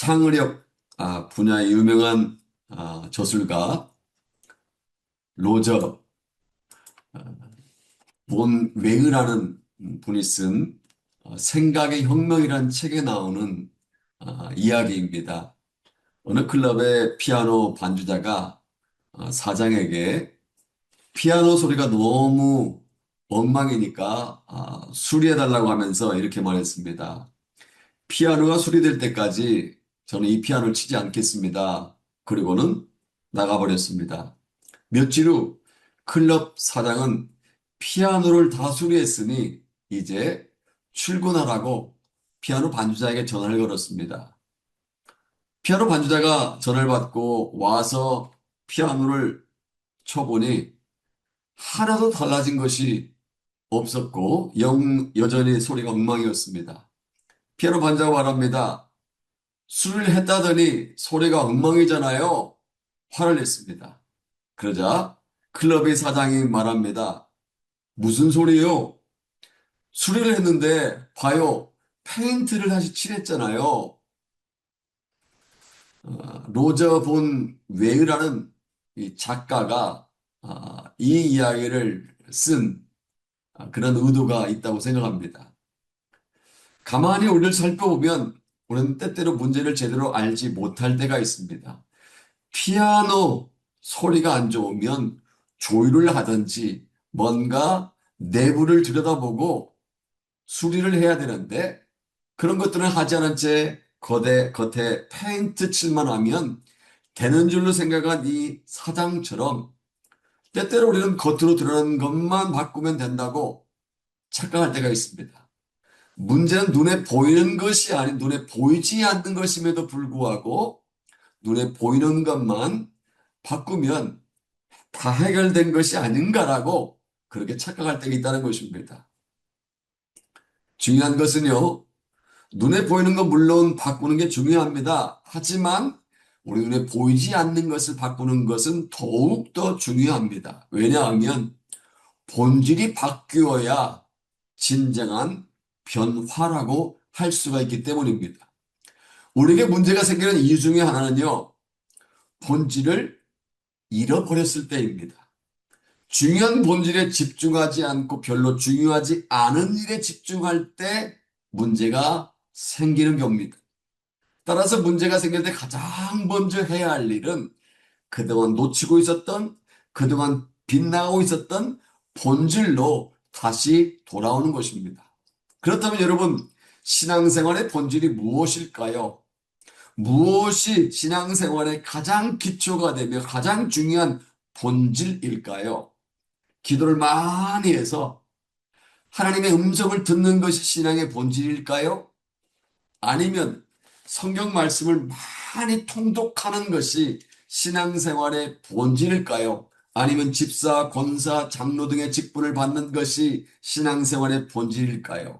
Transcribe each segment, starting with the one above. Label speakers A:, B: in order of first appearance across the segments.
A: 창의력 분야의 유명한 저술가 로저 본 웨이라는 분이 쓴 생각의 혁명이라는 책에 나오는 이야기입니다. 어느 클럽의 피아노 반주자가 사장에게 피아노 소리가 너무 엉망이니까 수리해달라고 하면서 이렇게 말했습니다. 피아노가 수리될 때까지 저는 이 피아노를 치지 않겠습니다. 그리고는 나가버렸습니다. 며칠 후 클럽 사장은 피아노를 다 수리했으니 이제 출근하라고 피아노 반주자에게 전화를 걸었습니다. 피아노 반주자가 전화를 받고 와서 피아노를 쳐보니 하나도 달라진 것이 없었고 여전히 소리가 엉망이었습니다. 피아노 반주자가 말합니다. 술을 했다더니 소리가 엉망이잖아요. 화를 냈습니다. 그러자 클럽의 사장이 말합니다. 무슨 소리예요? 수리를 했는데 봐요. 페인트를 다시 칠했잖아요. 로저 본 웨이라는 이 작가가 이 이야기를 쓴 그런 의도가 있다고 생각합니다. 가만히 우리를 살펴보면 우리는 때때로 문제를 제대로 알지 못할 때가 있습니다. 피아노 소리가 안 좋으면 조율을 하든지 뭔가 내부를 들여다보고 수리를 해야 되는데 그런 것들은 하지 않은 채 겉에 페인트 칠만 하면 되는 줄로 생각한 이 사장처럼 때때로 우리는 겉으로 드러나는 것만 바꾸면 된다고 착각할 때가 있습니다. 문제는 눈에 보이는 것이 아닌 눈에 보이지 않는 것임에도 불구하고 눈에 보이는 것만 바꾸면 다 해결된 것이 아닌가라고 그렇게 착각할 때가 있다는 것입니다. 중요한 것은요, 눈에 보이는 건 물론 바꾸는 게 중요합니다. 하지만 우리 눈에 보이지 않는 것을 바꾸는 것은 더욱더 중요합니다. 왜냐하면 본질이 바뀌어야 진정한 변화라고 할 수가 있기 때문입니다. 우리에게 문제가 생기는 이유 중에 하나는요, 본질을 잃어버렸을 때입니다. 중요한 본질에 집중하지 않고 별로 중요하지 않은 일에 집중할 때 문제가 생기는 겁니다. 따라서 문제가 생길 때 가장 먼저 해야 할 일은 그동안 놓치고 있었던, 그동안 빗나가고 있었던 본질로 다시 돌아오는 것입니다. 그렇다면 여러분, 신앙생활의 본질이 무엇일까요? 무엇이 신앙생활의 가장 기초가 되며 가장 중요한 본질일까요? 기도를 많이 해서 하나님의 음성을 듣는 것이 신앙의 본질일까요? 아니면 성경 말씀을 많이 통독하는 것이 신앙생활의 본질일까요? 아니면 집사, 권사, 장로 등의 직분을 받는 것이 신앙생활의 본질일까요?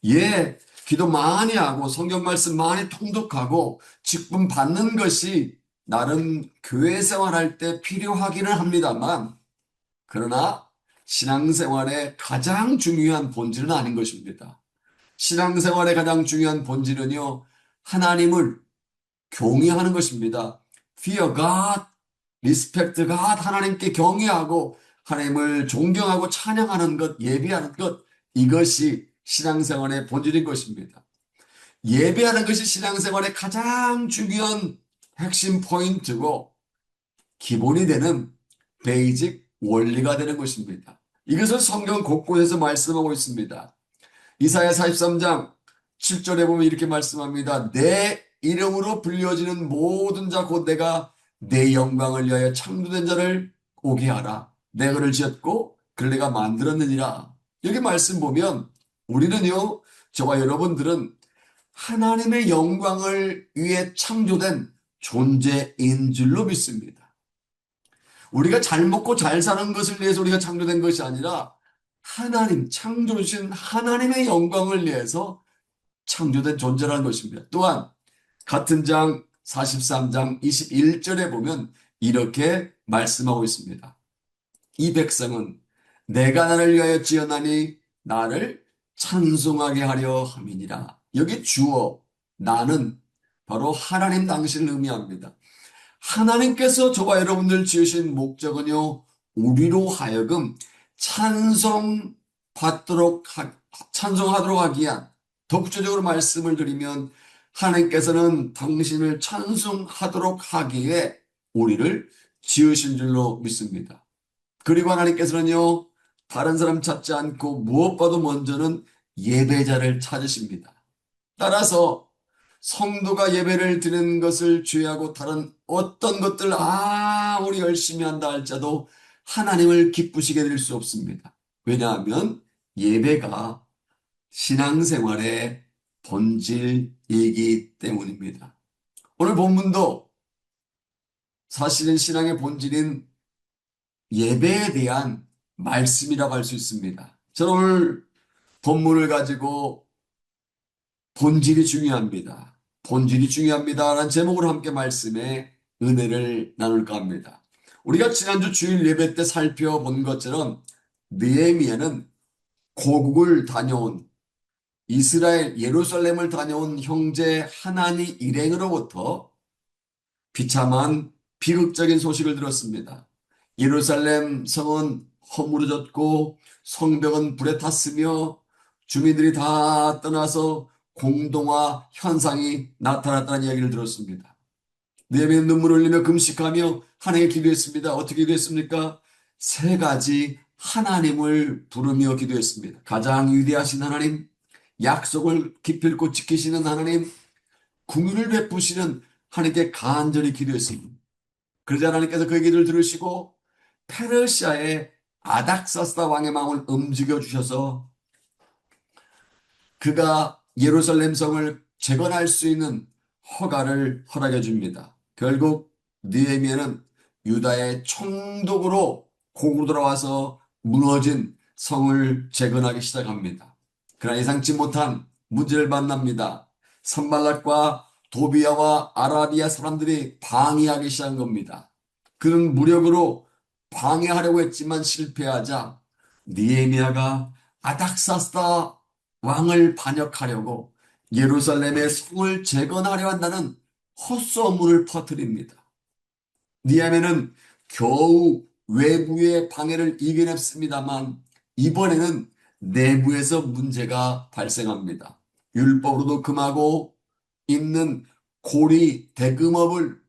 A: 예, 기도 많이 하고 성경 말씀 많이 통독하고 직분 받는 것이 나름 교회 생활할 때 필요하기는 합니다만, 그러나 신앙생활의 가장 중요한 본질은 아닌 것입니다. 신앙생활의 가장 중요한 본질은요, 하나님을 경외하는 것입니다. Fear God, Respect God, 하나님께 경외하고 하나님을 존경하고 찬양하는 것, 예배하는 것, 이것이 신앙생활의 본질인 것입니다. 예배하는 것이 신앙생활의 가장 중요한 핵심 포인트고 기본이 되는 베이직 원리가 되는 것입니다. 이것을 성경 곳곳에서 말씀하고 있습니다. 이사야 43장 7절에 보면 이렇게 말씀합니다. 내 이름으로 불려지는 모든 자 곧 내가 내 영광을 위하여 창조된 자를 오게 하라. 내가 그를 지었고 그를 내가 만들었느니라. 여기 말씀 보면 우리는요, 저와 여러분들은 하나님의 영광을 위해 창조된 존재인 줄로 믿습니다. 우리가 잘 먹고 잘 사는 것을 위해서 우리가 창조된 것이 아니라 하나님, 창조주신 하나님의 영광을 위해서 창조된 존재라는 것입니다. 또한 같은 장 43장 21절에 보면 이렇게 말씀하고 있습니다. 이 백성은 내가 나를 위하여 지었나니 나를 찬송하게 하려 함이니라. 여기 주어 나는 바로 하나님 당신을 의미합니다. 하나님께서 저와 여러분들 지으신 목적은요, 우리로 하여금 찬송하도록 하기 위한, 더 구체적으로 말씀을 드리면, 하나님께서는 당신을 찬송하도록 하기에 우리를 지으신 줄로 믿습니다. 그리고 하나님께서는요, 다른 사람 찾지 않고 무엇보다도 먼저는 예배자를 찾으십니다. 따라서 성도가 예배를 드리는 것을 제외하고 다른 어떤 것들 아무리 열심히 한다 할지라도 하나님을 기쁘시게 될 수 없습니다. 왜냐하면 예배가 신앙생활의 본질이기 때문입니다. 오늘 본문도 사실은 신앙의 본질인 예배에 대한 말씀이라고 할 수 있습니다. 저는 오늘 본문을 가지고 본질이 중요합니다. 본질이 중요합니다라는 제목으로 함께 말씀에 은혜를 나눌까 합니다. 우리가 지난주 주일 예배 때 살펴본 것처럼 느헤미야는 고국을 다녀온 이스라엘 예루살렘을 다녀온 형제 하나니 일행으로부터 비참한 비극적인 소식을 들었습니다. 예루살렘 성은 허물어졌고 성벽은 불에 탔으며 주민들이 다 떠나서 공동화 현상이 나타났다는 이야기를 들었습니다. 느헤미야는 눈물을 흘리며 금식하며 하나님께 기도했습니다. 어떻게 기도했습니까? 세 가지 하나님을 부르며 기도했습니다. 가장 위대하신 하나님, 약속을 기필코 지키시는 하나님, 긍휼을 베푸시는 하나님께 간절히 기도했습니다. 그러자 하나님께서 그의 기도를 들으시고 페르시아의 아닥사스다 왕의 마음을 움직여 주셔서 그가 예루살렘 성을 재건할 수 있는 허가를 허락해 줍니다. 결국 느헤미야는 유다의 총독으로 고국으로 돌아와서 무너진 성을 재건하기 시작합니다. 그러나 예상치 못한 문제를 만납니다. 산발락과 도비아와 아라비아 사람들이 방해하기 시작한 겁니다. 그는 무력으로 방해하려고 했지만 실패하자 느헤미야가 아닥사스다 왕을 반역하려고 예루살렘의 성을 재건하려 한다는 헛소문을 퍼뜨립니다. 느헤미야는 겨우 외부의 방해를 이겨냈습니다만 이번에는 내부에서 문제가 발생합니다. 율법으로도 금하고 있는 고리 대금업을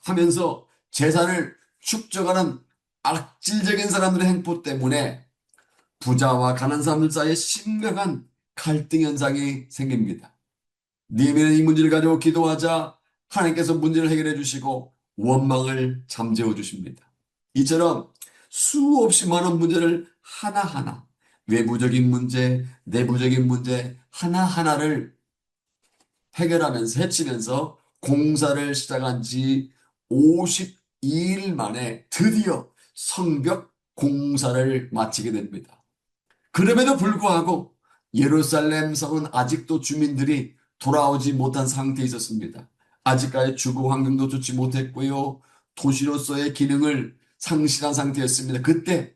A: 하면서 재산을 축적하는 악질적인 사람들의 행포 때문에 부자와 가난한 사람들 사이에 심각한 갈등 현상이 생깁니다. 느헤미야는 이 문제를 가지고 기도하자 하나님께서 문제를 해결해 주시고 원망을 잠재워 주십니다. 이처럼 수없이 많은 문제를 하나하나 외부적인 문제, 내부적인 문제 하나하나를 해결하면서 해치면서 공사를 시작한 지 52일 만에 드디어 성벽 공사를 마치게 됩니다. 그럼에도 불구하고 예루살렘 성은 아직도 주민들이 돌아오지 못한 상태에 있었습니다. 아직까지 주거 환경도 좋지 못했고요. 도시로서의 기능을 상실한 상태였습니다. 그때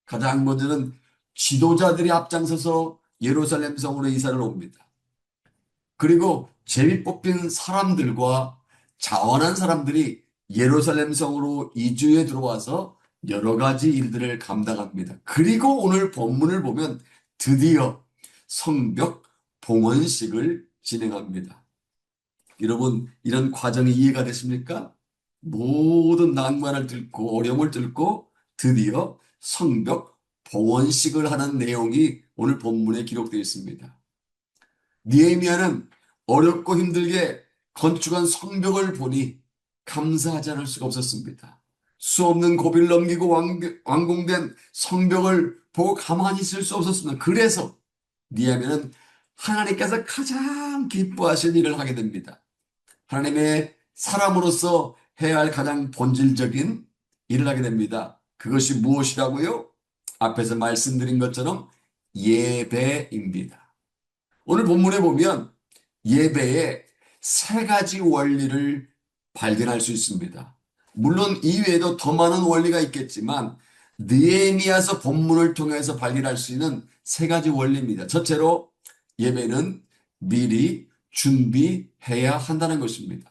A: 가장 먼저는 지도자들이 앞장서서 예루살렘 성으로 이사를 옵니다. 그리고 제비 뽑힌 사람들과 자원한 사람들이 예루살렘 성으로 이주해 들어와서 여러 가지 일들을 감당합니다. 그리고 오늘 본문을 보면 드디어 성벽 봉헌식을 진행합니다. 여러분, 이런 과정이 이해가 되십니까? 모든 난관을 뚫고 어려움을 뚫고 드디어 성벽 봉헌식을 하는 내용이 오늘 본문에 기록되어 있습니다. 느헤미야는 어렵고 힘들게 건축한 성벽을 보니 감사하지 않을 수가 없었습니다. 수없는 고비를 넘기고 완공된 성벽을 보고 가만히 있을 수 없었습니다. 그래서 느헤미야는 하나님께서 가장 기뻐하시는 일을 하게 됩니다. 하나님의 사람으로서 해야 할 가장 본질적인 일을 하게 됩니다. 그것이 무엇이라고요? 앞에서 말씀드린 것처럼 예배입니다. 오늘 본문에 보면 예배의 세 가지 원리를 발견할 수 있습니다. 물론 이외에도 더 많은 원리가 있겠지만 느헤미야서 본문을 통해서 발견할 수 있는 세 가지 원리입니다. 첫째로 예배는 미리 준비해야 한다는 것입니다.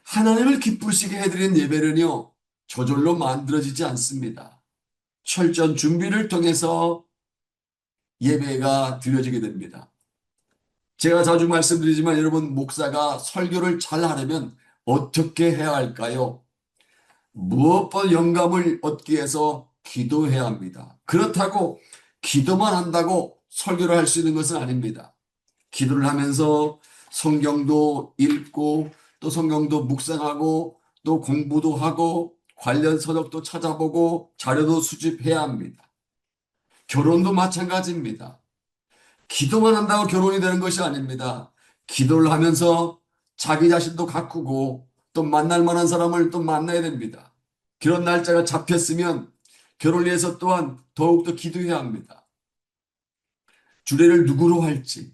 A: 하나님을 기쁘시게 해드린 예배는요, 저절로 만들어지지 않습니다. 철저한 준비를 통해서 예배가 드려지게 됩니다. 제가 자주 말씀드리지만 여러분, 목사가 설교를 잘 하려면 어떻게 해야 할까요? 무엇보다 영감을 얻기 위해서 기도해야 합니다. 그렇다고 기도만 한다고 설교를 할 수 있는 것은 아닙니다. 기도를 하면서 성경도 읽고 또 성경도 묵상하고 또 공부도 하고 관련 서적도 찾아보고 자료도 수집해야 합니다. 결혼도 마찬가지입니다. 기도만 한다고 결혼이 되는 것이 아닙니다. 기도를 하면서 자기 자신도 가꾸고 또 만날 만한 사람을 또 만나야 됩니다. 그런 날짜가 잡혔으면 결혼을 위해서 또한 더욱더 기도해야 합니다. 주례를 누구로 할지,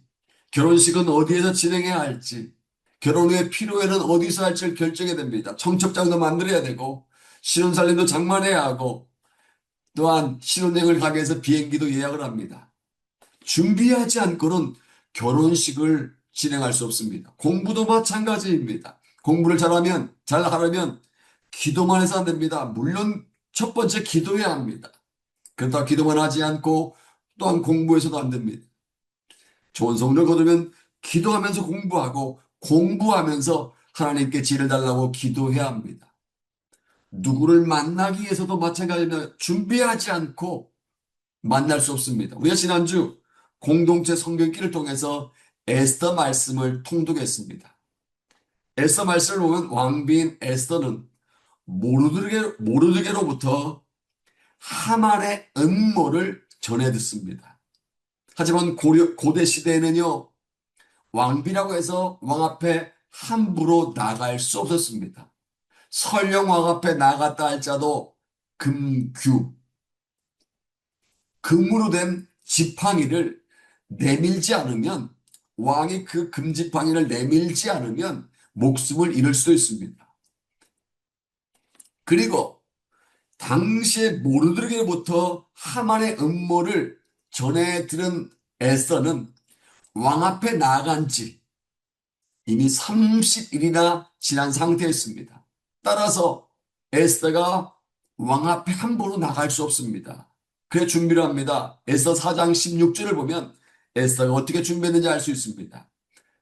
A: 결혼식은 어디에서 진행해야 할지, 결혼 후에 피로회는 어디서 할지를 결정해야 됩니다. 청첩장도 만들어야 되고, 신혼살림도 장만해야 하고, 또한 신혼여행을 가기 위해서 비행기도 예약을 합니다. 준비하지 않고는 결혼식을 진행할 수 없습니다. 공부도 마찬가지입니다. 공부를 잘하려면 기도만 해서 안 됩니다. 물론 첫 번째 기도해야 합니다. 그렇다고 기도만 하지 않고 또한 공부해서도 안 됩니다. 좋은 성적을 거두면 기도하면서 공부하고 공부하면서 하나님께 지혜를 달라고 기도해야 합니다. 누구를 만나기 위해서도 마찬가지입니다. 준비하지 않고 만날 수 없습니다. 우리가 지난주 공동체 성경기를 통해서 에스더 말씀을 통독했습니다. 에스더 말씀을 보면 왕비인 에스더는 모르드게로부터 하만의 음모를 전해 듣습니다. 하지만 고대 시대에는요, 왕비라고 해서 왕 앞에 함부로 나갈 수 없었습니다. 설령 왕 앞에 나갔다 할지라도 금규, 금으로 된 지팡이를 내밀지 않으면, 왕이 그 금지팡이를 내밀지 않으면 목숨을 잃을 수도 있습니다. 그리고 당시에 모르드게로부터 하만의 음모를 전해 들은 에스더는 왕 앞에 나간 지 이미 30일이나 지난 상태였습니다. 따라서 에스더가 왕 앞에 함부로 나갈 수 없습니다. 그래 준비를 합니다. 에스더 4장 16절을 보면 에스더가 어떻게 준비했는지 알 수 있습니다.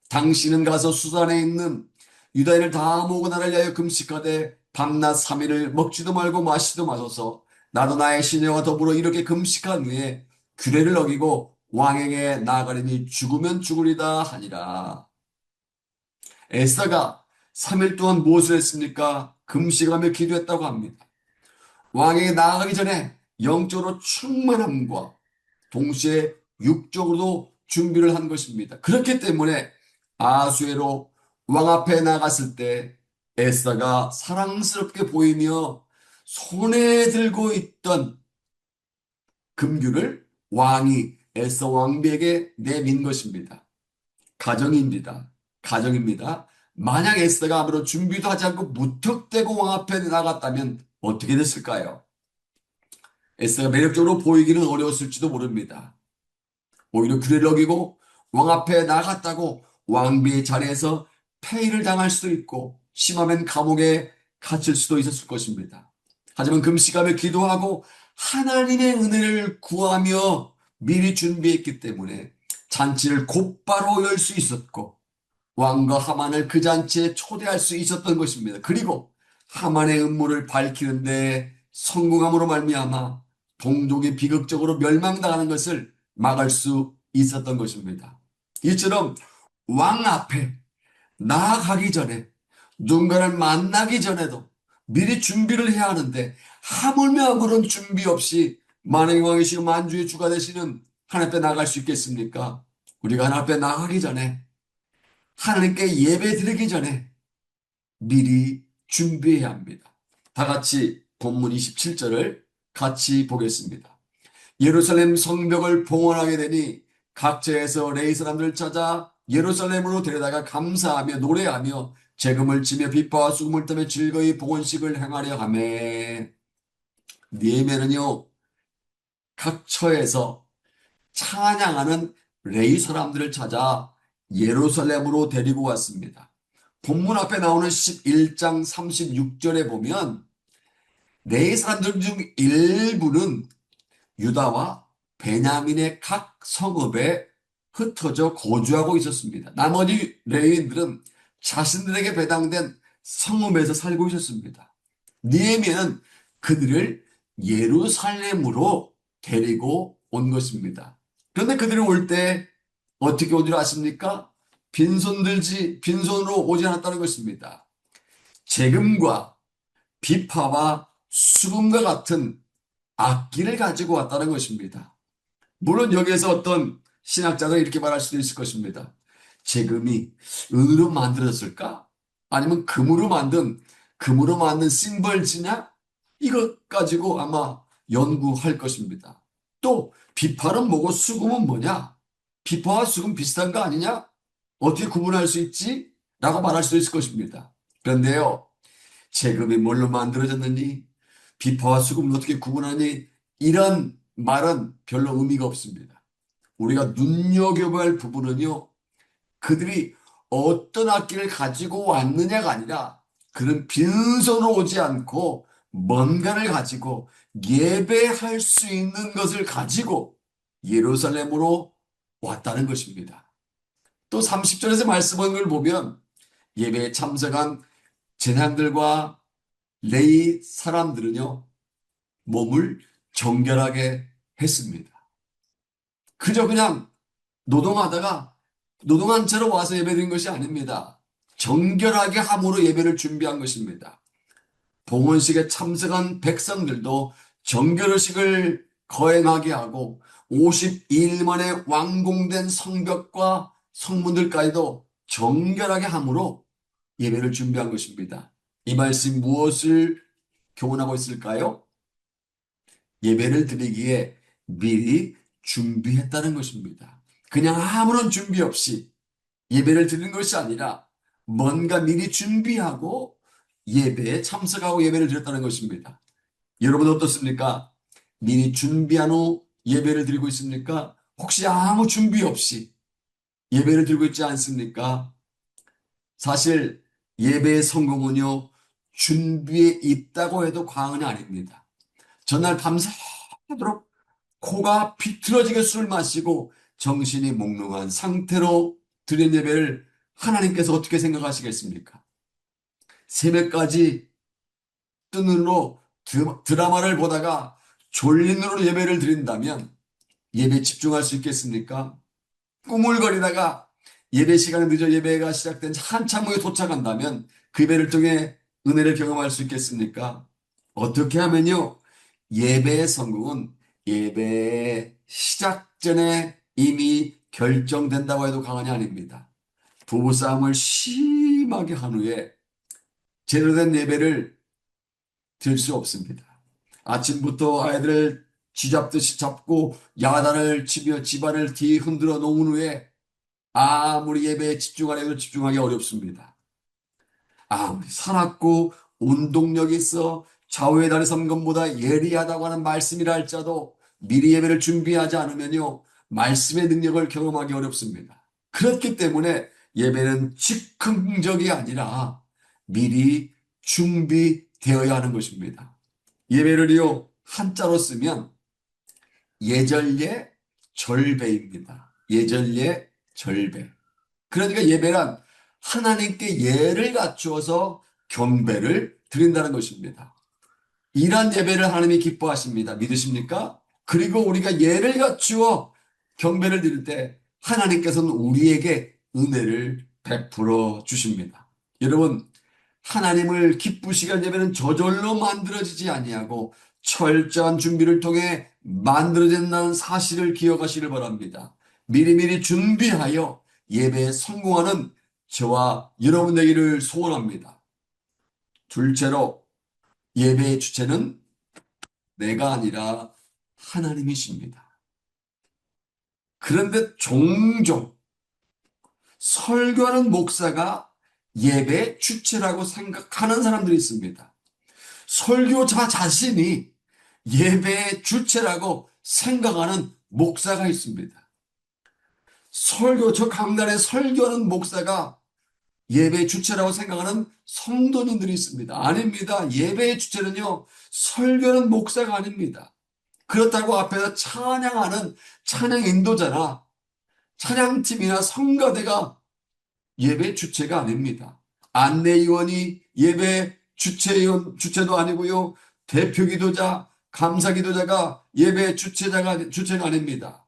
A: 당신은 가서 수산에 있는 유다인을 다 모으고 나를 위하여 금식하되 밤낮 3일을 먹지도 말고 마시지도 마소서. 나도 나의 시녀와 더불어 이렇게 금식한 후에 규례를 어기고 왕에게 나아가리니 죽으면 죽으리다 하니라. 에스더가 3일 동안 무엇을 했습니까? 금식하며 기도했다고 합니다. 왕에게 나아가기 전에 영적으로 충만함과 동시에 육적으로도 준비를 한 것입니다. 그렇기 때문에 아수에로 왕 앞에 나갔을 때 에스더가 사랑스럽게 보이며 손에 들고 있던 금규를 왕이 에스더 왕비에게 내민 것입니다. 가정입니다. 가정입니다. 만약 에스더가 아무런 준비도 하지 않고 무턱대고 왕 앞에 나갔다면 어떻게 됐을까요? 에스더가 매력적으로 보이기는 어려웠을지도 모릅니다. 오히려 규례를 어기고 왕 앞에 나갔다고 왕비의 자리에서 폐위를 당할 수도 있고 심하면 감옥에 갇힐 수도 있었을 것입니다. 하지만 금식하며 기도하고 하나님의 은혜를 구하며 미리 준비했기 때문에 잔치를 곧바로 열 수 있었고 왕과 하만을 그 잔치에 초대할 수 있었던 것입니다. 그리고 하만의 음모를 밝히는데 성공함으로 말미암아 동족이 비극적으로 멸망당하는 것을 막을 수 있었던 것입니다. 이처럼 왕 앞에 나아가기 전에 누군가를 만나기 전에도 미리 준비를 해야 하는데 하물며 아무런 준비 없이 만왕의 왕이시고 만주의 주가 되시는 하나님 앞에 나갈 수 있겠습니까? 우리가 하나님 앞에 나가기 전에 하나님께 예배 드리기 전에 미리 준비해야 합니다. 다 같이 본문 27절을 같이 보겠습니다. 예루살렘 성벽을 봉헌하게 되니 각처에서 레위 사람들을 찾아 예루살렘으로 데려다가 감사하며 노래하며 재금을 치며 비파와 수금을 타며 즐거이 봉헌식을 행하려 하매 느헤미야는요 각 처에서 찬양하는 레위 사람들을 찾아 예루살렘으로 데리고 왔습니다. 본문 앞에 나오는 11장 36절에 보면 네 사람들 중 일부는 유다와 베냐민의 각 성읍에 흩어져 거주하고 있었습니다. 나머지 레위인들은 자신들에게 배당된 성읍에서 살고 있었습니다. 느헤미야는 그들을 예루살렘으로 데리고 온 것입니다. 그런데 그들이 올 때 어떻게 온 줄 아십니까? 빈손으로 오지 않았다는 것입니다. 재금과 비파와 수금과 같은 악기를 가지고 왔다는 것입니다. 물론 여기에서 어떤 신학자가 이렇게 말할 수도 있을 것입니다. 재금이 은으로 만들어졌을까? 아니면 금으로 만든 심벌지냐? 이것 가지고 아마 연구할 것입니다. 또 비파는 뭐고 수금은 뭐냐? 비파와 수금 비슷한 거 아니냐? 어떻게 구분할 수 있지? 라고 말할 수도 있을 것입니다. 그런데요, 재금이 뭘로 만들어졌느니, 비파와 수금을 어떻게 구분하니, 이런 말은 별로 의미가 없습니다. 우리가 눈여겨봐야 할 부분은요, 그들이 어떤 악기를 가지고 왔느냐가 아니라 그는 빈손으로 오지 않고 뭔가를 가지고 예배할 수 있는 것을 가지고 예루살렘으로 왔다는 것입니다. 또 30절에서 말씀한 걸 보면 예배에 참석한 제사장들과 레위 사람들은요, 몸을 정결하게 했습니다. 그저 그냥 노동하다가 노동한 채로 와서 예배드린 것이 아닙니다. 정결하게 함으로 예배를 준비한 것입니다. 봉헌식에 참석한 백성들도 정결의식을 거행하게 하고 52일 만에 완공된 성벽과 성문들까지도 정결하게 함으로 예배를 준비한 것입니다. 이 말씀 무엇을 교훈하고 있을까요? 예배를 드리기에 미리 준비했다는 것입니다. 그냥 아무런 준비 없이 예배를 드리는 것이 아니라 뭔가 미리 준비하고 예배에 참석하고 예배를 드렸다는 것입니다. 여러분 어떻습니까? 미리 준비한 후 예배를 드리고 있습니까? 혹시 아무 준비 없이 예배를 드리고 있지 않습니까? 사실 예배의 성공은요, 준비에 있다고 해도 과언이 아닙니다. 전날 밤새도록 코가 비틀어지게 술 마시고 정신이 몽롱한 상태로 드린 예배를 하나님께서 어떻게 생각하시겠습니까? 새벽까지 뜬 눈으로 드라마를 보다가 졸린 눈으로 예배를 드린다면 예배에 집중할 수 있겠습니까? 꾸물거리다가 예배 시간이 늦어 예배가 시작된 한참 후에 도착한다면 그 예배를 통해 은혜를 경험할 수 있겠습니까? 어떻게 하면요, 예배의 성공은 예배 시작 전에 이미 결정된다고 해도 과언이 아닙니다. 부부싸움을 심하게 한 후에 제대로 된 예배를 드릴 수 없습니다. 아침부터 아이들을 쥐잡듯이 잡고 야단을 치며 집안을 뒤흔들어 놓은 후에 아무리 예배에 집중하려도 집중하기 어렵습니다. 아무리 살았고 운동력이 있어 좌우의 달이 선 것보다 예리하다고 하는 말씀이라 할지라도 미리 예배를 준비하지 않으면요, 말씀의 능력을 경험하기 어렵습니다. 그렇기 때문에 예배는 즉흥적이 아니라 미리 준비되어야 하는 것입니다. 예배를요, 한자로 쓰면 예절예 절배입니다. 예절예 절배. 그러니까 예배란 하나님께 예를 갖추어서 경배를 드린다는 것입니다. 이러한 예배를 하나님이 기뻐하십니다. 믿으십니까? 그리고 우리가 예를 갖추어 경배를 드릴 때 하나님께서는 우리에게 은혜를 베풀어 주십니다. 여러분, 하나님을 기쁘시게 할 예배는 저절로 만들어지지 아니하고 철저한 준비를 통해 만들어진다는 사실을 기억하시길 바랍니다. 미리미리 준비하여 예배에 성공하는 저와 여러분 되기를 소원합니다. 둘째로, 예배의 주체는 내가 아니라 하나님이십니다. 그런데 종종 설교하는 목사가 예배의 주체라고 생각하는 사람들이 있습니다. 설교자 자신이 예배의 주체라고 생각하는 목사가 있습니다. 저 강단에 설교하는 목사가 예배의 주체라고 생각하는 성도님들이 있습니다. 아닙니다. 예배의 주체는요, 설교하는 목사가 아닙니다. 그렇다고 앞에서 찬양하는 찬양 인도자나 찬양팀이나 성가대가 예배 주체가 아닙니다. 안내위원이 예배 주체도 아니고요. 대표기도자, 감사기도자가 예배 주체가 아닙니다.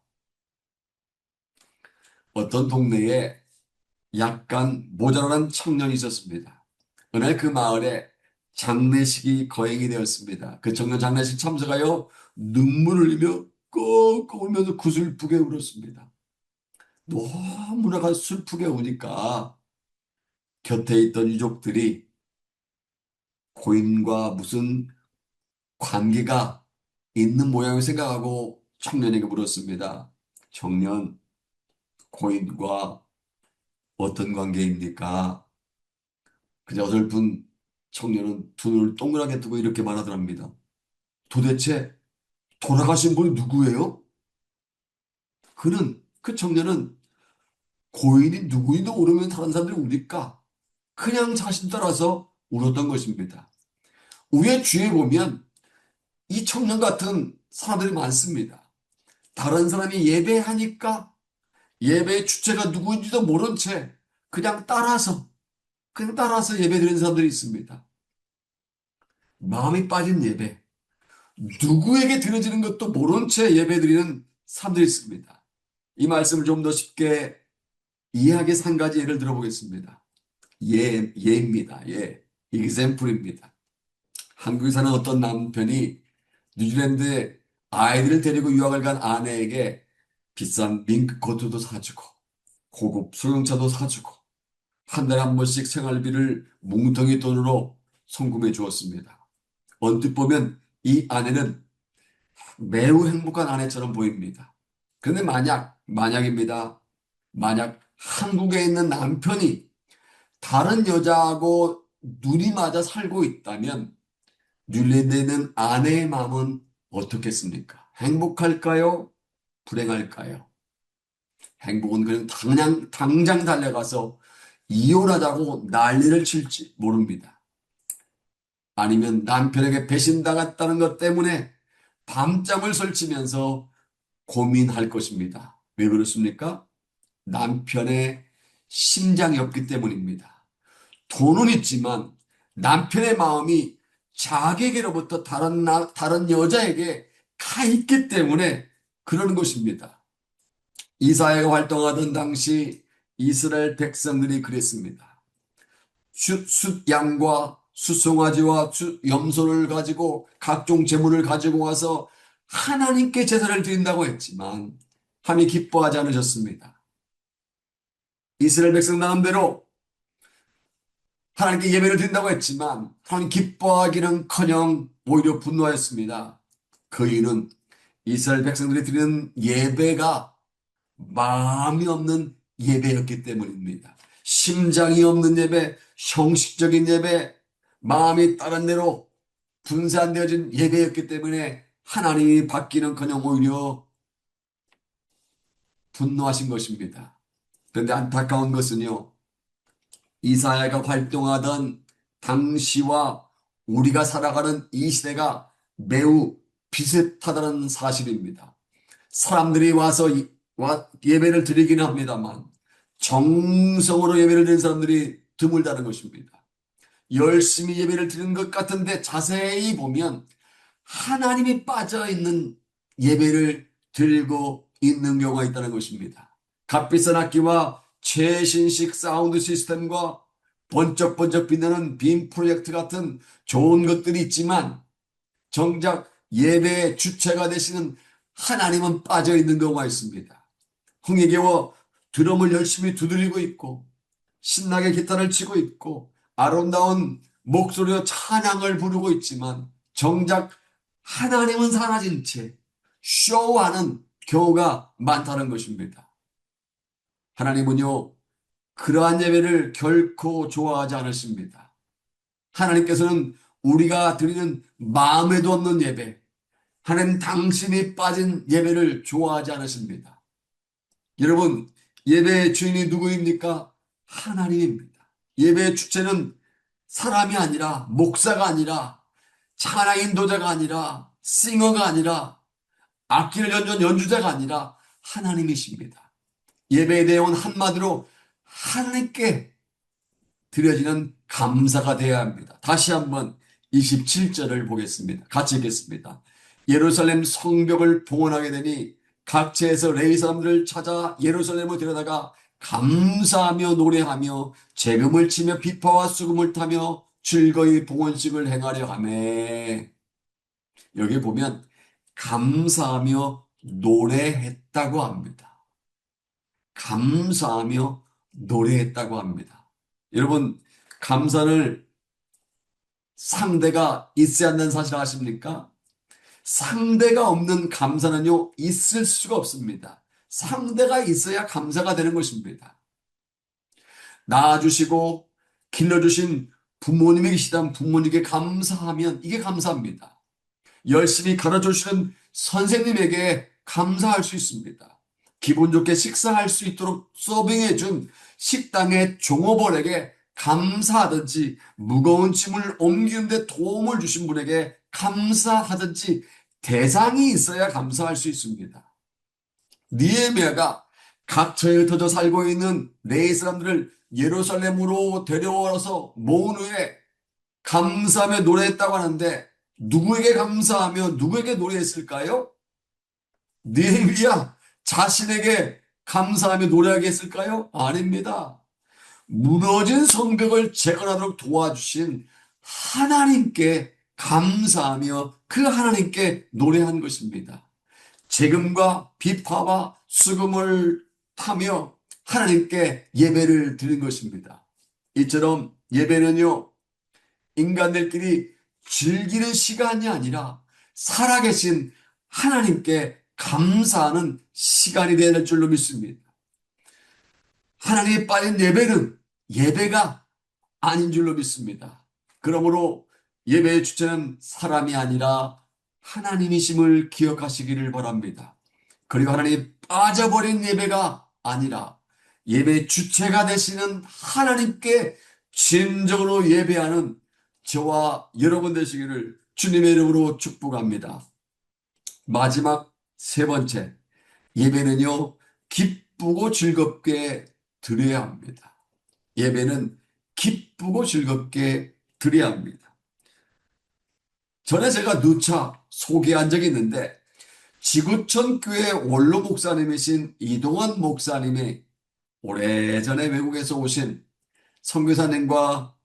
A: 어떤 동네에 약간 모자란 청년이 있었습니다. 어느 날 그 마을에 장례식이 거행이 되었습니다. 그 청년 장례식 참석하여 눈물을 흘리며 꼭꼭 울면서 구슬프게 울었습니다. 너무나 슬프게 우니까 곁에 있던 유족들이 고인과 무슨 관계가 있는 모양을 생각하고 청년에게 물었습니다. 청년, 고인과 어떤 관계입니까? 그저 어설픈 청년은 두 눈을 동그랗게 뜨고 이렇게 말하더랍니다. 도대체 돌아가신 분이 누구예요? 그 청년은 고인이 누구인도 모르면 다른 사람들이 우니까 그냥 자신 따라서 울었던 것입니다. 우리의 주위에 보면 이 청년 같은 사람들이 많습니다. 다른 사람이 예배하니까 예배의 주체가 누구인지도 모른 채 그냥 따라서 예배 드리는 사람들이 있습니다. 마음이 빠진 예배, 누구에게 드려지는 것도 모른 채 예배 드리는 사람들이 있습니다. 이 말씀을 좀 더 쉽게 이해하기 위해서 한 가지 예를 들어보겠습니다. 예입니다. 예. example입니다. 한국에 사는 어떤 남편이 뉴질랜드에 아이들을 데리고 유학을 간 아내에게 비싼 밍크 코트도 사주고 고급 소형차도 사주고 한 달에 한 번씩 생활비를 뭉텅이 돈으로 송금해 주었습니다. 언뜻 보면 이 아내는 매우 행복한 아내처럼 보입니다. 그런데 만약입니다. 만약 한국에 있는 남편이 다른 여자하고 눈이 맞아 살고 있다면 뉴질랜드에 있는 아내의 마음은 어떻겠습니까? 행복할까요? 불행할까요? 행복은 그냥 당장 달려가서 이혼하자고 난리를 칠지 모릅니다. 아니면 남편에게 배신당했다는 것 때문에 밤잠을 설치면서 고민할 것입니다. 왜 그렇습니까? 남편의 심장이 없기 때문입니다. 돈은 있지만 남편의 마음이 자기에게로부터 다른 여자에게 가 있기 때문에 그러는 것입니다. 이사야가 활동하던 당시 이스라엘 백성들이 그랬습니다. 숫양과 숫송아지와 염소를 가지고 각종 제물을 가지고 와서 하나님께 제사를 드린다고 했지만 하나님이 기뻐하지 않으셨습니다. 이스라엘 백성 나름대로 하나님께 예배를 드린다고 했지만 하나님 기뻐하기는커녕 오히려 분노하였습니다. 그 이유는 이스라엘 백성들이 드리는 예배가 마음이 없는 예배였기 때문입니다. 심장이 없는 예배, 형식적인 예배, 마음이 다른 데로 분산되어진 예배였기 때문에 하나님이 받기는커녕 오히려 분노하신 것입니다. 그런데 안타까운 것은요, 이사야가 활동하던 당시와 우리가 살아가는 이 시대가 매우 비슷하다는 사실입니다. 사람들이 와서 예배를 드리기는 합니다만 정성으로 예배를 드리는 사람들이 드물다는 것입니다. 열심히 예배를 드리는 것 같은데 자세히 보면 하나님이 빠져있는 예배를 드리고 있는 경우가 있다는 것입니다. 값비싼 악기와 최신식 사운드 시스템과 번쩍번쩍 빛나는 빔 프로젝트 같은 좋은 것들이 있지만 정작 예배의 주체가 되시는 하나님은 빠져있는 경우가 있습니다. 흥에 겨워 드럼을 열심히 두드리고 있고 신나게 기타를 치고 있고 아름다운 목소리로 찬양을 부르고 있지만 정작 하나님은 사라진 채 쇼하는 경우가 많다는 것입니다. 하나님은요, 그러한 예배를 결코 좋아하지 않으십니다. 하나님께서는 우리가 드리는 마음에도 없는 예배, 하나님 당신이 빠진 예배를 좋아하지 않으십니다. 여러분, 예배의 주인이 누구입니까? 하나님입니다. 예배의 주체는 사람이 아니라, 목사가 아니라, 찬양 인도자가 아니라, 싱어가 아니라, 악기를 연주한 연주자가 아니라 하나님이십니다. 예배의 내용은 한마디로 하나님께 드려지는 감사가 되어야 합니다. 다시 한번 27절을 보겠습니다. 같이 읽겠습니다. 예루살렘 성벽을 봉헌하게 되니 각지에서 레위 사람들을 찾아 예루살렘을 데려다가 감사하며 노래하며 재금을 치며 비파와 수금을 타며 즐거이 봉헌식을 행하려 하매. 여기 보면 감사하며 노래했다고 합니다. 감사하며 노래했다고 합니다. 여러분, 감사를 상대가 있어야 한다는 사실 아십니까? 상대가 없는 감사는요, 있을 수가 없습니다. 상대가 있어야 감사가 되는 것입니다. 낳아주시고 길러주신 부모님이 계시다면 부모님께 감사하면 이게 감사합니다. 열심히 가르쳐주시는 선생님에게 감사할 수 있습니다. 기분 좋게 식사할 수 있도록 서빙해준 식당의 종업원에게 감사하든지 무거운 짐을 옮기는데 도움을 주신 분에게 감사하든지 대상이 있어야 감사할 수 있습니다. 느헤미야가 각처에 흩어져 살고 있는 네 사람들을 예루살렘으로 데려와서 모은 후에 감사하며 노래했다고 하는데 누구에게 감사하며 누구에게 노래했을까요? 느헤미야 자신에게 감사하며 노래하게 했을까요? 아닙니다. 무너진 성벽을 재건하도록 도와주신 하나님께 감사하며 그 하나님께 노래한 것입니다. 재금과 비파와 수금을 타며 하나님께 예배를 드린 것입니다. 이처럼 예배는요, 인간들끼리 즐기는 시간이 아니라 살아계신 하나님께 감사하는 시간이 되어야 될 줄로 믿습니다. 하나님에 빠진 예배는 예배가 아닌 줄로 믿습니다. 그러므로 예배의 주체는 사람이 아니라 하나님이심을 기억하시기를 바랍니다. 그리고 하나님이 빠져버린 예배가 아니라 예배의 주체가 되시는 하나님께 진정으로 예배하는 저와 여러분 되시기를 주님의 이름으로 축복합니다. 마지막 세 번째, 예배는요, 기쁘고 즐겁게 드려야 합니다. 예배는 기쁘고 즐겁게 드려야 합니다. 전에 제가 누차 소개한 적이 있는데 지구촌 교회 원로 목사님이신 이동환 목사님이 오래전에 외국에서 오신 선교사님과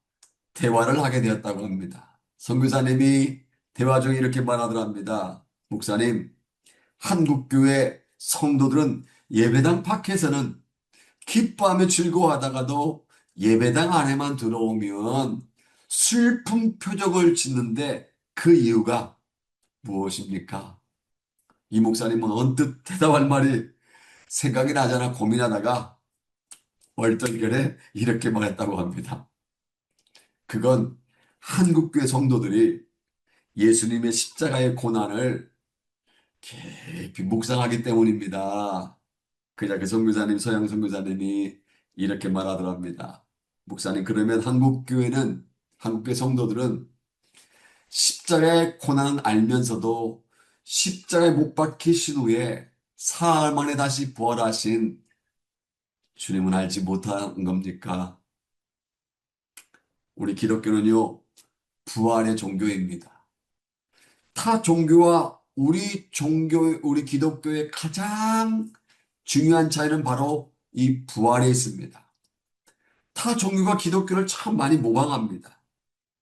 A: 대화를 하게 되었다고 합니다. 선교사님이 대화 중에 이렇게 말하더랍니다. 목사님, 한국교회 성도들은 예배당 밖에서는 기뻐하며 즐거워하다가도 예배당 안에만 들어오면 슬픈 표정을 짓는데 그 이유가 무엇입니까? 이 목사님은 언뜻 대답할 말이 생각이 나잖아 고민하다가 얼떨결에 이렇게 말했다고 합니다. 그건 한국교회 성도들이 예수님의 십자가의 고난을 깊이 묵상하기 때문입니다. 그자 그 선교사님, 서양 선교사님이 이렇게 말하더랍니다. 목사님, 그러면 한국교회 성도들은 십자가의 고난을 알면서도 십자가에 못 박히신 후에 사흘 만에 다시 부활하신 주님은 알지 못한 겁니까? 우리 기독교는요, 부활의 종교입니다. 타 종교와 우리 기독교의 가장 중요한 차이는 바로 이 부활에 있습니다. 타 종교가 기독교를 참 많이 모방합니다.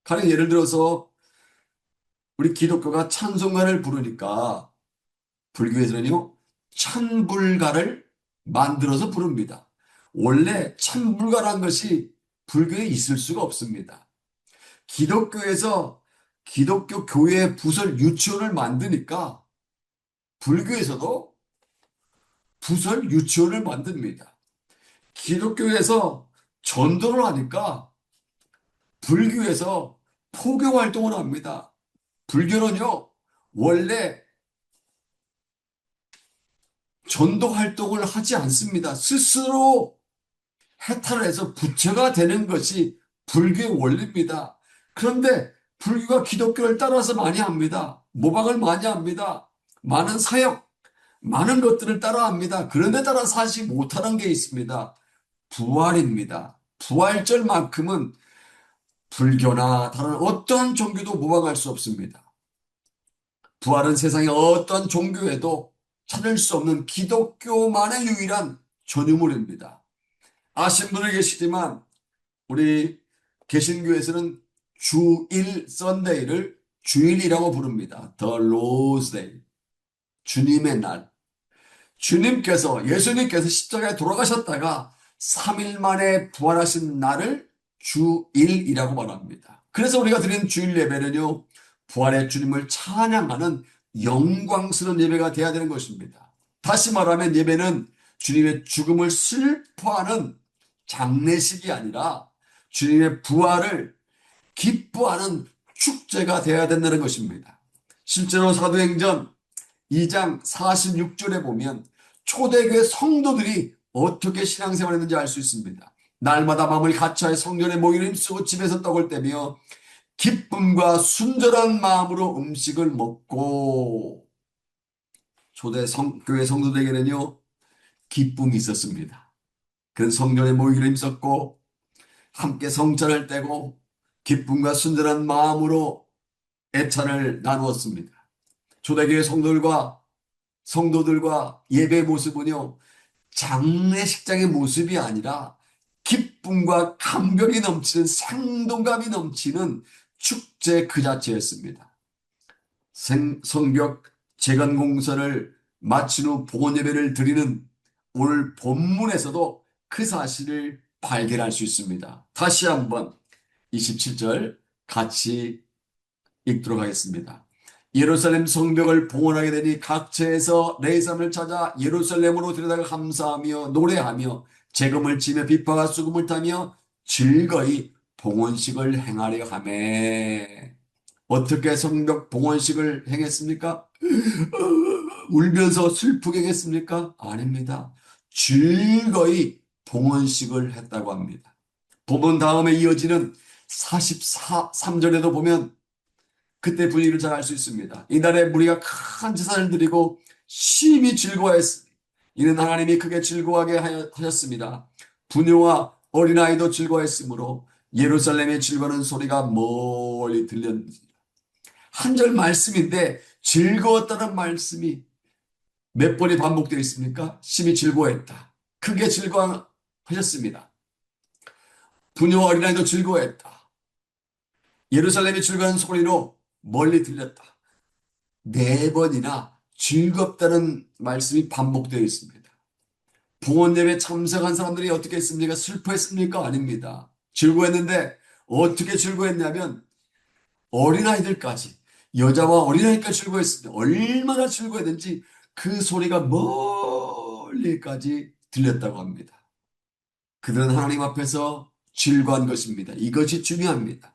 A: 가령 예를 들어서 우리 기독교가 찬송가를 부르니까 불교에서는요, 찬불가를 만들어서 부릅니다. 원래 찬불가란 것이 불교에 있을 수가 없습니다. 기독교에서 기독교 교회 부설 유치원을 만드니까 불교에서도 부설 유치원을 만듭니다. 기독교에서 전도를 하니까 불교에서 포교 활동을 합니다. 불교는요, 원래 전도 활동을 하지 않습니다. 스스로 해탈을 해서 부처가 되는 것이 불교의 원리입니다. 그런데 불교가 기독교를 따라서 많이 합니다. 모방을 많이 합니다. 많은 사역, 많은 것들을 따라합니다. 그런데 따라서 하지 못하는 게 있습니다. 부활입니다. 부활절만큼은 불교나 다른 어떠한 종교도 모방할 수 없습니다. 부활은 세상의 어떤 종교에도 찾을 수 없는 기독교만의 유일한 전유물입니다. 아신 분이 계시지만 우리 개신교에서는 주일 썬데이를 주일이라고 부릅니다. The Lord's Day. 주님의 날. 주님께서, 예수님께서 십자가에 돌아가셨다가 3일 만에 부활하신 날을 주일이라고 말합니다. 그래서 우리가 드리는 주일 예배는요, 부활의 주님을 찬양하는 영광스러운 예배가 되어야 되는 것입니다. 다시 말하면 예배는 주님의 죽음을 슬퍼하는 장례식이 아니라 주님의 부활을 기뻐하는 축제가 되어야 된다는 것입니다. 실제로 사도행전 2장 46절에 보면 초대교회 성도들이 어떻게 신앙생활했는지 알 수 있습니다. 날마다 마음을 같이하여 성전에 모이는 힘쓰고 집에서 떡을 떼며 기쁨과 순전한 마음으로 음식을 먹고 교회 성도들에게는요 기쁨이 있었습니다. 그래서 성전에 모이기를 힘썼고 함께 성찬을 떼고 기쁨과 순전한 마음으로 애찬을 나누었습니다. 초대교회 성도들과 예배 모습은요 장례식장의 모습이 아니라 기쁨과 감격이 넘치는 생동감이 넘치는 축제 그 자체였습니다. 성벽 재건 공사를 마친 후 봉헌 예배를 드리는 오늘 본문에서도 그 사실을 발견할 수 있습니다. 다시 한번 27절 같이 읽도록 하겠습니다. 예루살렘 성벽을 봉헌하게 되니 각처에서 레이삼을 찾아 예루살렘으로 들여다가 감사하며 노래하며 재금을 치며 비파와 수금을 타며 즐거이 봉헌식을 행하려 하매. 어떻게 성벽 봉헌식을 행했습니까? 울면서 슬프게 했습니까? 아닙니다. 즐거이 봉헌식을 했다고 합니다. 본문 다음에 이어지는 43절에도 보면 그때 분위기를 잘 알 수 있습니다. 이날에 무리가 큰 제사를 드리고 심히 즐거워했으니 이는 하나님이 크게 즐거워하게 하셨습니다. 부녀와 어린아이도 즐거워했으므로 예루살렘의 즐거운 소리가 멀리 들렸는지. 한 절 말씀인데 즐거웠다는 말씀이 몇 번이 반복되어 있습니까? 심히 즐거워했다. 크게 즐거워하셨습니다. 부녀와 어린아이도 즐거워했다. 예루살렘이 즐거운 소리로 멀리 들렸다. 네 번이나 즐겁다는 말씀이 반복되어 있습니다. 봉헌 예배 참석한 사람들이 어떻게 했습니까? 슬퍼했습니까? 아닙니다. 즐거웠는데 어떻게 즐거웠냐면 어린아이들까지 여자와 어린아이까지 즐거웠습니다. 얼마나 즐거웠는지 그 소리가 멀리까지 들렸다고 합니다. 그들은 하나님 앞에서 즐거운 것입니다. 이것이 중요합니다.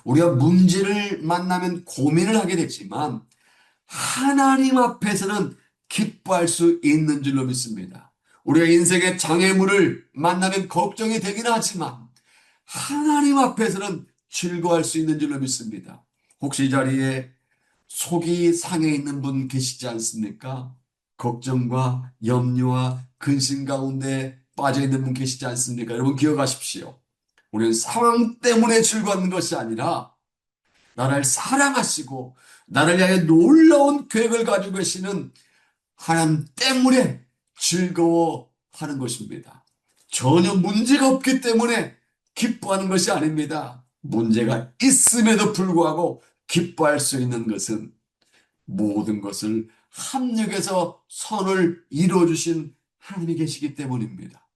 A: 우리가 문제를 만나면 고민을 하게 되지만 하나님 앞에서는 기뻐할 수 있는 줄로 믿습니다. 우리가 인생의 장애물을 만나면 걱정이 되긴 하지만 하나님 앞에서는 즐거워할 수 있는 줄로 믿습니다. 혹시 이 자리에 속이 상해 있는 분 계시지 않습니까? 걱정과 염려와 근심 가운데 빠져 있는 분 계시지 않습니까? 여러분 기억하십시오. 우리는 상황 때문에 즐거운 것이 아니라 나를 사랑하시고 나를 향해 놀라운 계획을 가지고 계시는 하나님 때문에 즐거워하는 것입니다. 전혀 문제가 없기 때문에 기뻐하는 것이 아닙니다. 문제가 있음에도 불구하고 기뻐할 수 있는 것은 모든 것을 합력해서 선을 이루어주신 하나님이 계시기 때문입니다.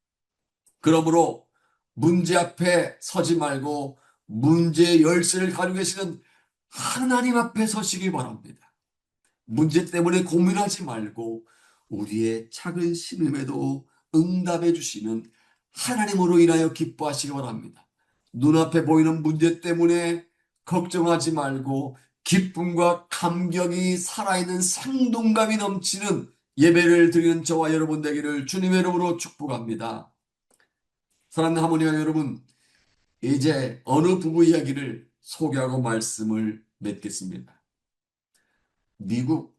A: 그러므로 문제 앞에 서지 말고 문제의 열쇠를 가지고 계시는 하나님 앞에 서시기 바랍니다. 문제 때문에 고민하지 말고 우리의 작은 신음에도 응답해 주시는 하나님으로 인하여 기뻐하시기 바랍니다. 눈앞에 보이는 문제 때문에 걱정하지 말고 기쁨과 감격이 살아있는 생동감이 넘치는 예배를 드리는 저와 여러분 되기를 주님의 이름으로 축복합니다. 사랑하는 하모니가 여러분, 이제 어느 부부 이야기를 소개하고 말씀을 맺겠습니다. 미국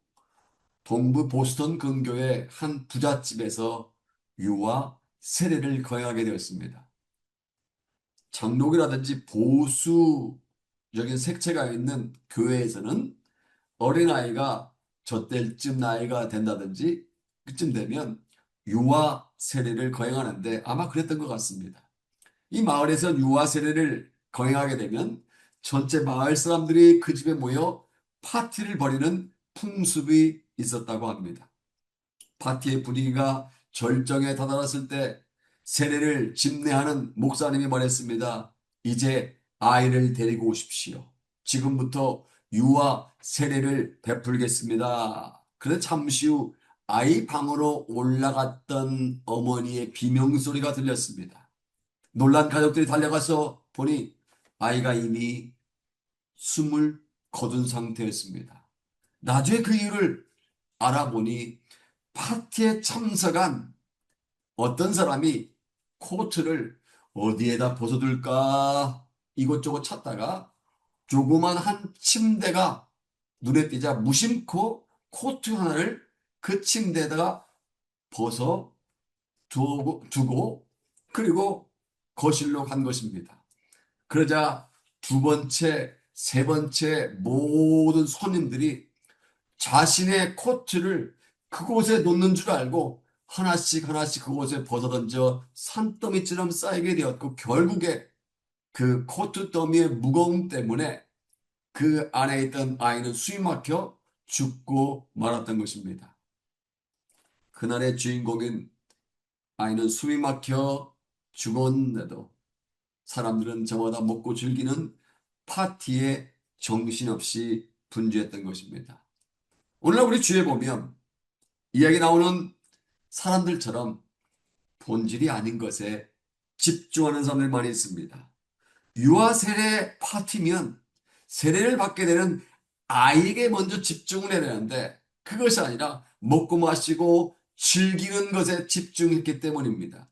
A: 동부 보스턴 근교의 한 부잣집에서 유아 세례를 거행하게 되었습니다. 장로교라든지 보수적인 색채가 있는 교회에서는 어린아이가 저 때쯤 나이가 된다든지 그쯤 되면 유아 세례를 거행하는데 아마 그랬던 것 같습니다. 이 마을에서 유아 세례를 거행하게 되면 전체 마을 사람들이 그 집에 모여 파티를 벌이는 풍습이 있었다고 합니다. 파티의 분위기가 절정에 다다랐을 때 세례를 집례하는 목사님이 말했습니다. 이제 아이를 데리고 오십시오. 지금부터 유아 세례를 베풀겠습니다. 그런데 잠시 후 아이 방으로 올라갔던 어머니의 비명소리가 들렸습니다. 놀란 가족들이 달려가서 보니 아이가 이미 숨을 거둔 상태였습니다. 나중에 그 이유를 알아보니 파티에 참석한 어떤 사람이 코트를 어디에다 벗어둘까 이것저것 찾다가 조그만 한 침대가 눈에 띄자 무심코 코트 하나를 그 침대에다가 벗어 두고 그리고 거실로 간 것입니다. 그러자 두 번째, 세 번째 모든 손님들이 자신의 코트를 그곳에 놓는 줄 알고 하나씩 하나씩 그곳에 벗어던져 산더미처럼 쌓이게 되었고 결국에 그 코트 더미의 무거움 때문에 그 안에 있던 아이는 숨이 막혀 죽고 말았던 것입니다. 그날의 주인공인 아이는 숨이 막혀 죽었는데도 사람들은 저마다 먹고 즐기는 파티에 정신없이 분주했던 것입니다. 오늘날 우리 주위에 보면 이야기 나오는 사람들처럼 본질이 아닌 것에 집중하는 사람들 많이 있습니다. 유아 세례 파티면 세례를 받게 되는 아이에게 먼저 집중을 해야 되는데 그것이 아니라 먹고 마시고 즐기는 것에 집중했기 때문입니다.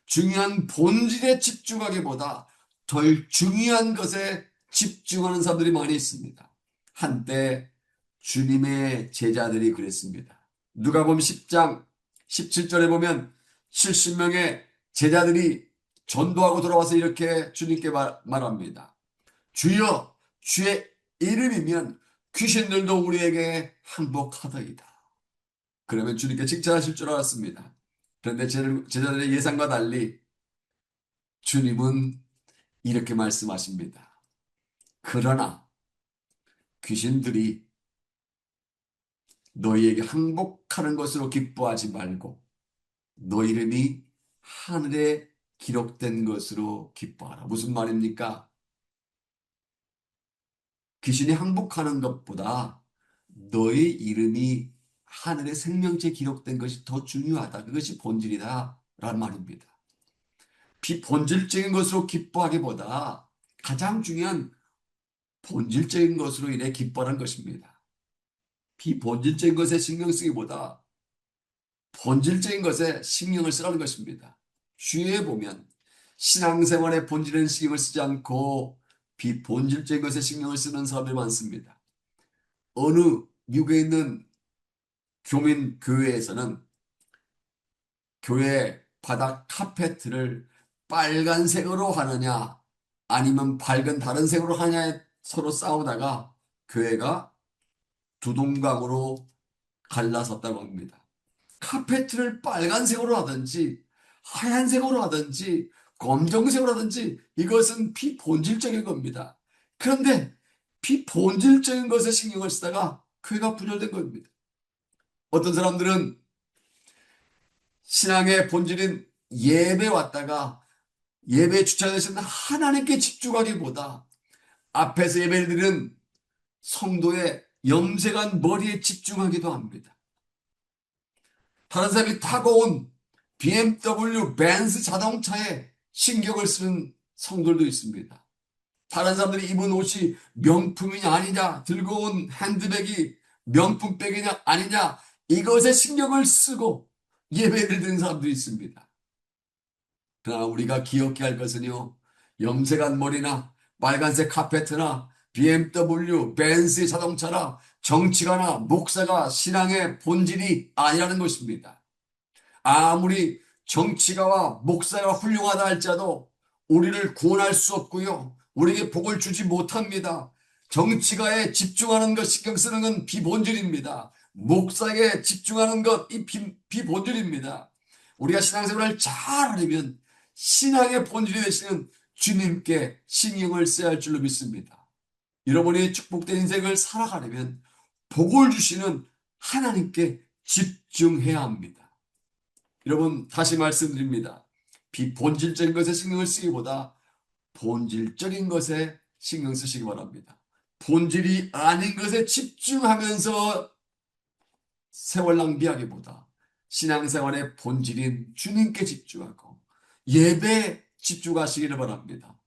A: 중요한 본질에 집중하기보다 덜 중요한 것에 집중하는 사람들이 많이 있습니다. 한때 주님의 제자들이 그랬습니다. 누가복음 10장 17절에 보면 70명의 제자들이 전도하고 돌아와서 이렇게 주님께 말합니다. 주여, 주의 이름이면 귀신들도 우리에게 항복하더이다. 그러면 주님께 칭찬하실 줄 알았습니다. 그런데 제자들의 예상과 달리 주님은 이렇게 말씀하십니다. 그러나 귀신들이 너희에게 항복하는 것으로 기뻐하지 말고 너 이름이 하늘에 기록된 것으로 기뻐하라. 무슨 말입니까? 귀신이 항복하는 것보다 너의 이름이 하늘의 생명체에 기록된 것이 더 중요하다. 그것이 본질이다. 라는 말입니다. 비본질적인 것으로 기뻐하기보다 가장 중요한 본질적인 것으로 인해 기뻐하는 것입니다. 비본질적인 것에 신경 쓰기보다 본질적인 것에 신경을 쓰라는 것입니다. 주위에 보면 신앙생활의 본질은 신경을 쓰지 않고 비본질적인 것에 신경을 쓰는 사람들이 많습니다. 어느 미국에 있는 교민 교회에서는 교회 바닥 카페트를 빨간색으로 하느냐 아니면 밝은 다른 색으로 하냐에 서로 싸우다가 교회가 두 동강으로 갈라섰다고 합니다. 카페트를 빨간색으로 하든지 하얀색으로 하든지 검정색으로 하든지 이것은 비본질적인 겁니다. 그런데 비본질적인 것에 신경을 쓰다가 교회가 분열된 겁니다. 어떤 사람들은 신앙의 본질인 예배 왔다가 예배 주차되신 하나님께 집중하기보다 앞에서 예배를 드리는 성도의 염색한 머리에 집중하기도 합니다. 다른 사람이 타고 온 BMW, 벤츠 자동차에 신경을 쓰는 성도들도 있습니다. 다른 사람들이 입은 옷이 명품이냐 아니냐, 들고 온 핸드백이 명품백이냐 아니냐, 이것에 신경을 쓰고 예배를 드리는 사람들이 있습니다. 그러나 우리가 기억해야 할 것은요, 염색한 머리나 빨간색 카페트나 BMW, 벤츠 자동차나 정치가나 목사가 신앙의 본질이 아니라는 것입니다. 아무리 정치가와 목사가 훌륭하다 할지라도 우리를 구원할 수 없고요. 우리에게 복을 주지 못합니다. 정치가에 집중하는 것, 신경 쓰는 건 비본질입니다. 목사에게 집중하는 것, 이 비본질입니다. 우리가 신앙생활을 잘 하려면 신앙의 본질이 되시는 주님께 신경을 써야 할 줄로 믿습니다. 여러분이 축복된 인생을 살아가려면 복을 주시는 하나님께 집중해야 합니다. 여러분, 다시 말씀드립니다. 비본질적인 것에 신경을 쓰기보다 본질적인 것에 신경 쓰시기 바랍니다. 본질이 아닌 것에 집중하면서 세월 낭비하기보다 신앙생활의 본질인 주님께 집중하고 예배에 집중하시기를 바랍니다.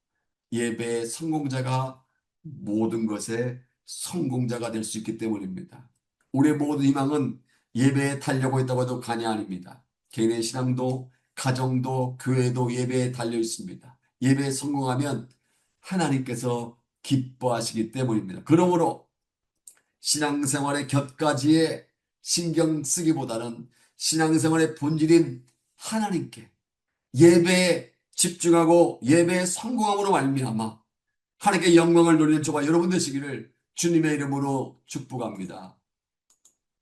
A: 예배의 성공자가 모든 것의 성공자가 될 수 있기 때문입니다. 우리의 모든 희망은 예배에 달려고 있다고 해도 과언이 아닙니다. 개인의 신앙도 가정도 교회도 예배에 달려 있습니다. 예배에 성공하면 하나님께서 기뻐하시기 때문입니다. 그러므로 신앙생활의 곁가지에 신경 쓰기보다는 신앙생활의 본질인 하나님께 예배에 집중하고 예배에 성공함으로 말미암아 하나님께 영광을 돌리는 저와 여러분 되시기를 주님의 이름으로 축복합니다.